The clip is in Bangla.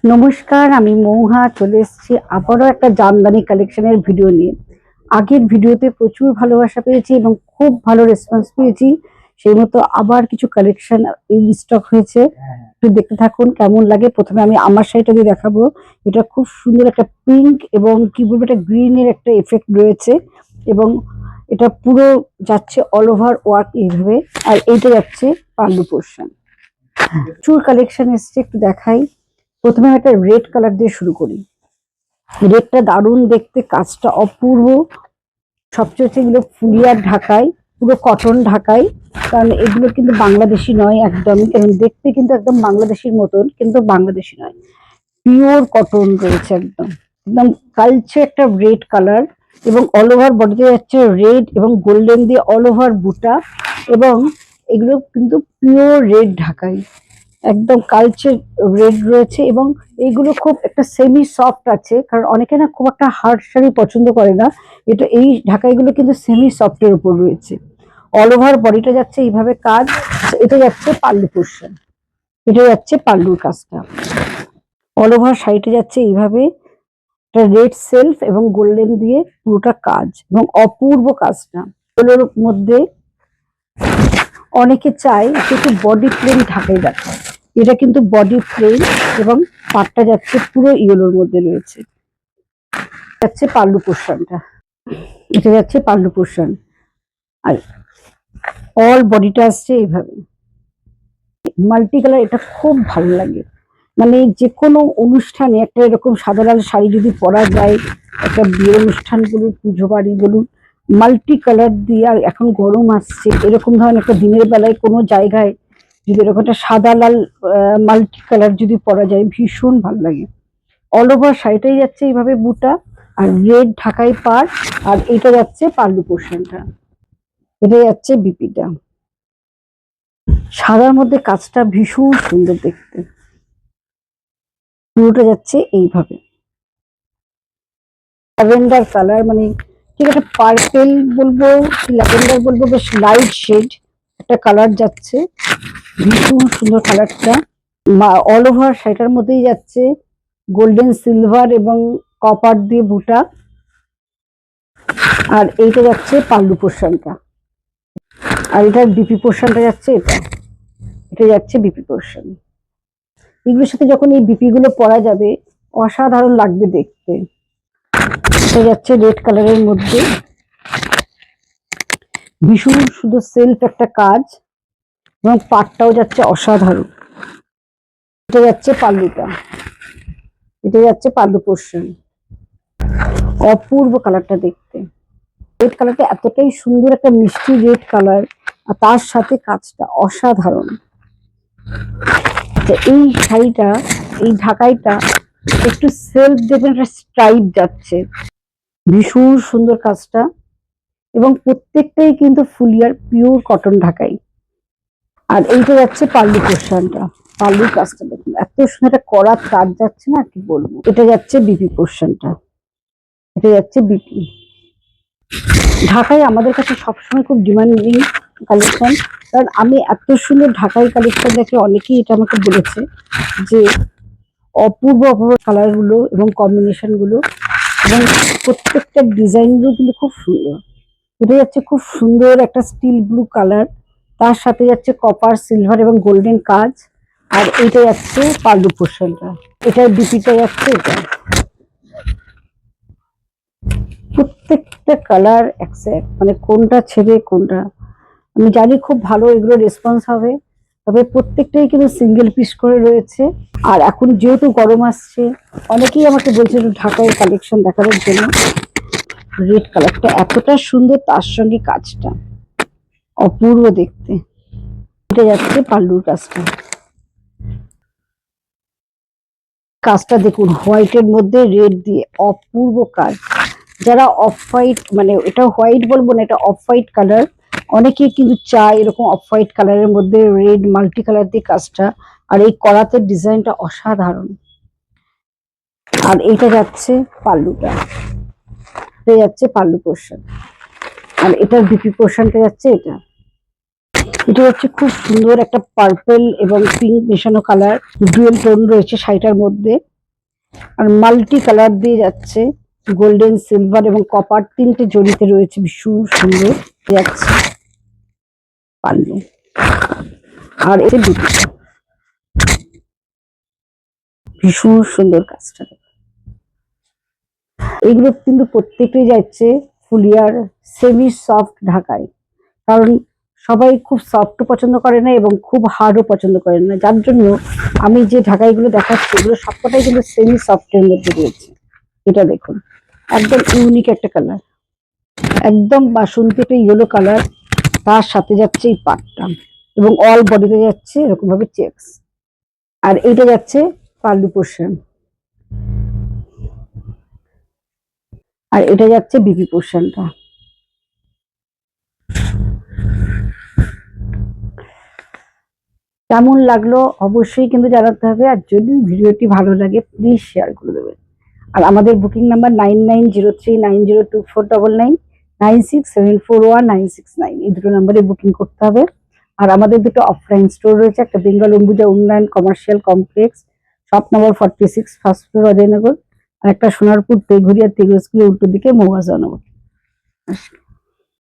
নমস্কার, আমি মৌহা চলে এসেছি আবারও একটা জামদানি কালেকশনের ভিডিও নিয়ে। আগের ভিডিওতে প্রচুর ভালোবাসা পেয়েছি এবং খুব ভালো রেসপন্স পেয়েছি। সেই মতো আবার কিছু কালেকশন এই স্টক হয়েছে, একটু দেখতে থাকুন কেমন লাগে। প্রথমে আমি আমার শাড়িটা দিয়ে দেখাবো। এটা খুব সুন্দর একটা পিঙ্ক এবং কি বলবো একটা গ্রিনের একটা এফেক্ট রয়েছে এবং এটা পুরো যাচ্ছে অল ওভার ওয়ার্ক এইভাবে। আর এইটা যাচ্ছে পাল্লু পোর্শন। প্রচুর কালেকশন এসছে, একটু দেখাই। প্রথমে একটা রেড কালার দিয়ে শুরু করি। রেডটা দারুণ দেখতে, কাজটা অপূর্ব। সবচেয়ে হচ্ছে এগুলো ফুলিয়ার ঢাকাই, পুরো কটন ঢাকাই, কারণ এগুলো কিন্তু বাংলাদেশি নয় একদমই। কারণ দেখতে কিন্তু একদম বাংলাদেশির মতন, কিন্তু বাংলাদেশি নয়, পিওর কটন রয়েছে একদম। একদম কালচে একটা রেড কালার এবং অল ওভার বডিতে যাচ্ছে রেড এবং গোল্ডেন দিয়ে অল ওভার বুটা। এবং এগুলো কিন্তু পিওর রেড ঢাকাই, একদম কালচে রেড রয়েছে। এবং এইগুলো খুব একটা সেমি সফট আছে, কারণ অনেকে না খুব একটা হার্ড শাড়ি পছন্দ করে না। এটা এই ঢাকাইগুলো কিন্তু সেমি সফটের উপর রয়েছে। অল ওভার বডিটা যাচ্ছে এইভাবে কাজ। এটা যাচ্ছে পাল্লু পোর্শন, এটা যাচ্ছে পাল্লুর কাজটা। অল ওভার শাড়িটা যাচ্ছে এইভাবে, রেড সেলফ এবং গোল্ডেন দিয়ে পুরোটা কাজ এবং অপূর্ব কাজটা। এগুলোর মধ্যে অনেকে চায় একটু বডি প্লেন ঢাকাই দেখায়, এটা কিন্তু বডি প্লেন এবং পাটটা যাচ্ছে পুরো ইয়েলোর মধ্যে রয়েছে। যাচ্ছে পাল্লু পোর্শনটা, এটা যাচ্ছে পাল্লু পোর্শন। আর অল বডিটা আসছে এইভাবে মাল্টি কালার। এটা খুব ভালো লাগে, মানে যে কোনো অনুষ্ঠানে একটা এরকম সাদা লাল শাড়ি যদি পরা যায়, একটা বিয়ের অনুষ্ঠান বলুন, পুজো বাড়ি বলুন, মাল্টি কালার দিয়ে। আর এখন গরম আসছে, এরকম ধরনের একটা দিনের বেলায় কোনো জায়গায় যদি এরকম একটা সাদা লাল মাল্টি কালার যদি পরা যায়, ভীষণ ভালো লাগে। অল ওভার শাড়িটাই যাচ্ছে এইভাবে বুটা আর রেড ঢাকাই পার। আর এটা যাচ্ছে পাল্লু পোর্শনটা, এটা যাচ্ছে বিপিটা। সাদার মধ্যে কাজটা ভীষণ সুন্দর দেখতে, পুরোটা যাচ্ছে এইভাবে ল্যাভেন্ডার কালার, মানে ঠিক একটা পার্পেল বলবো, ল্যাভেন্ডার বলবো, বেশ লাইট শেড একটা কালার যাচ্ছে, ভীষণ সুন্দর কালারটা। অল ওভার শাড়িটার মধ্যেই যাচ্ছে গোল্ডেন সিলভার এবং কপার দিয়ে বুটা। আর এইটা যাচ্ছে পাল্লু পোর্শনটা, আর এটার বিপি পোর্শনটা যাচ্ছে এটা, এটা যাচ্ছে বিপি পোর্শন। এগুলোর সাথে যখন এই বিপি গুলো পরা যাবে, অসাধারণ লাগবে দেখতে। এটা যাচ্ছে রেড কালারের মধ্যে, ভীষণ সুন্দর সেলফ একটা কাজ এবং পাটটাও যাচ্ছে অসাধারণ। এটা যাচ্ছে পাল্লুটা, এটা যাচ্ছে পাল্লু পোর্শন। অপূর্ব কালারটা দেখতে, রেড কালারটা এতটাই সুন্দর, একটা মিষ্টি রেড কালার, আর তার সাথে কাজটা অসাধারণ। এই শাড়িটা, এই ঢাকাইটা একটু সেলফ দেখবেন একটা স্ট্রাইপ যাচ্ছে, ভীষণ সুন্দর কাজটা। এবং প্রত্যেকটাই কিন্তু ফুলিয়ার পিওর কটন ঢাকাই। আর এইটা যাচ্ছে পাল্লু পোর্শনটা, পাল্লুর কাজটা দেখুন এত সুন্দর একটা কড়ার কাজ যাচ্ছে না, কি বলবো। এটা যাচ্ছে বিপি পোর্শনটা, এটা যাচ্ছে বিপি। ঢাকাই আমাদের কাছে সবসময় খুব ডিমান্ডিং কালেকশন, কারণ আমি এত সুন্দর ঢাকাই কালেকশন দেখে অনেকেই এটা আমাকে বলেছে যে অপূর্ব অপূর্ব কালার গুলো এবং কম্বিনেশন গুলো এবং প্রত্যেকটা ডিজাইন গুলো কিন্তু খুব সুন্দর। এটা যাচ্ছে খুব সুন্দর একটা স্টিল ব্লু কালার, তার সাথে যাচ্ছে কপার সিলভার এবং গোল্ডেন কাজ। আর এটা যাচ্ছে পাল্লু পোর্শনটা, এটার বিপিটা যাচ্ছে এটা। প্রত্যেকটা কালার একসাথে, মানে কোনটা ছেড়ে কোনটা। আমি জানি খুব ভালো এগুলো রেসপন্স হবে, তবে প্রত্যেকটাই কিন্তু সিঙ্গেল পিস করে রয়েছে। আর এখন যেহেতু গরম আসছে, অনেকেই আমাকে বলছে ঢাকাই কালেকশন দেখানোর জন্য। রেড কালারটা এতটা সুন্দর, তার সঙ্গে কাজটা অপূর্ব দেখতে। এটা যাচ্ছে পাল্লুর কাজটা, কাজটা দেখুন হোয়াইটের মধ্যে রেড দিয়ে অপূর্ব কাজ। যারা অফ হোয়াইট, মানে এটা হোয়াইট বলবো না, এটা অফ হোয়াইট কালার, অনেকেই কিন্তু চায় এরকম অফ হোয়াইট কালারের মধ্যে রেড মাল্টি কালার দিয়ে কাজটা। আর এই করাতে ডিজাইনটা অসাধারণ। আর এইটা যাচ্ছে পাল্লুটা, এটা যাচ্ছে পাল্লু পোর্শন। আর এটার বিপি পোর্শনটা যাচ্ছে এটা, এটা হচ্ছে খুব সুন্দর একটা পার্পল এবং পিঙ্ক মেশানো কালার, ডুয়েল টোন রয়েছে শাড়িটার মধ্যে। আর মাল্টি কালার দিয়ে যাচ্ছে, গোল্ডেন, সিলভার এবং কপার তিনটে জড়িতে রয়েছে, ভীষণ সুন্দর যাচ্ছে পাল্লু। আর এই দুটো ভীষণ সুন্দর কাজটা। এগুলো কিন্তু প্রত্যেকটাই যাচ্ছে ফুলিয়ার সেমি সফট ঢাকায়, কারণ সবাই খুব সফট পছন্দ করে না এবং খুব হার্ডও পছন্দ করে না, যার জন্য আমি যে ঢাকাইগুলো দেখাচ্ছি এগুলো সবকটাই কিন্তু সেমি সফটের মধ্যে রয়েছে। এটা দেখুন, একদম ইউনিক একটা কালার, একদম বাসন্তী একটা ইয়েলো কালার, তার সাথে যাচ্ছে এই পাটটা এবং অল বডিতে যাচ্ছে এরকম ভাবে চেকস। আর এটা যাচ্ছে পাল্লু পোর্শন, আর এটা যাচ্ছে বিপি পোর্শনটা। কেমন লাগলো অবশ্যই কিন্তু জানাতে হবে, আর যদি ভিডিওটি ভালো লাগে প্লিজ শেয়ার করে দেবেন। আর আমাদের বুকিং নাম্বার 9903902499, 96741969, এই দুটো নাম্বারে বুকিং করতে হবে। আর আমাদের দুটো অফলাইন স্টোর রয়েছে, একটা Bengal Ambuja Unnayan commercial complex, shop number 46, first floor, Ajaynagar, আর একটা সোনারপুর তেঘুরিয়া তেগুলো স্কুলের উল্টো দিকে মৌহাজনগর।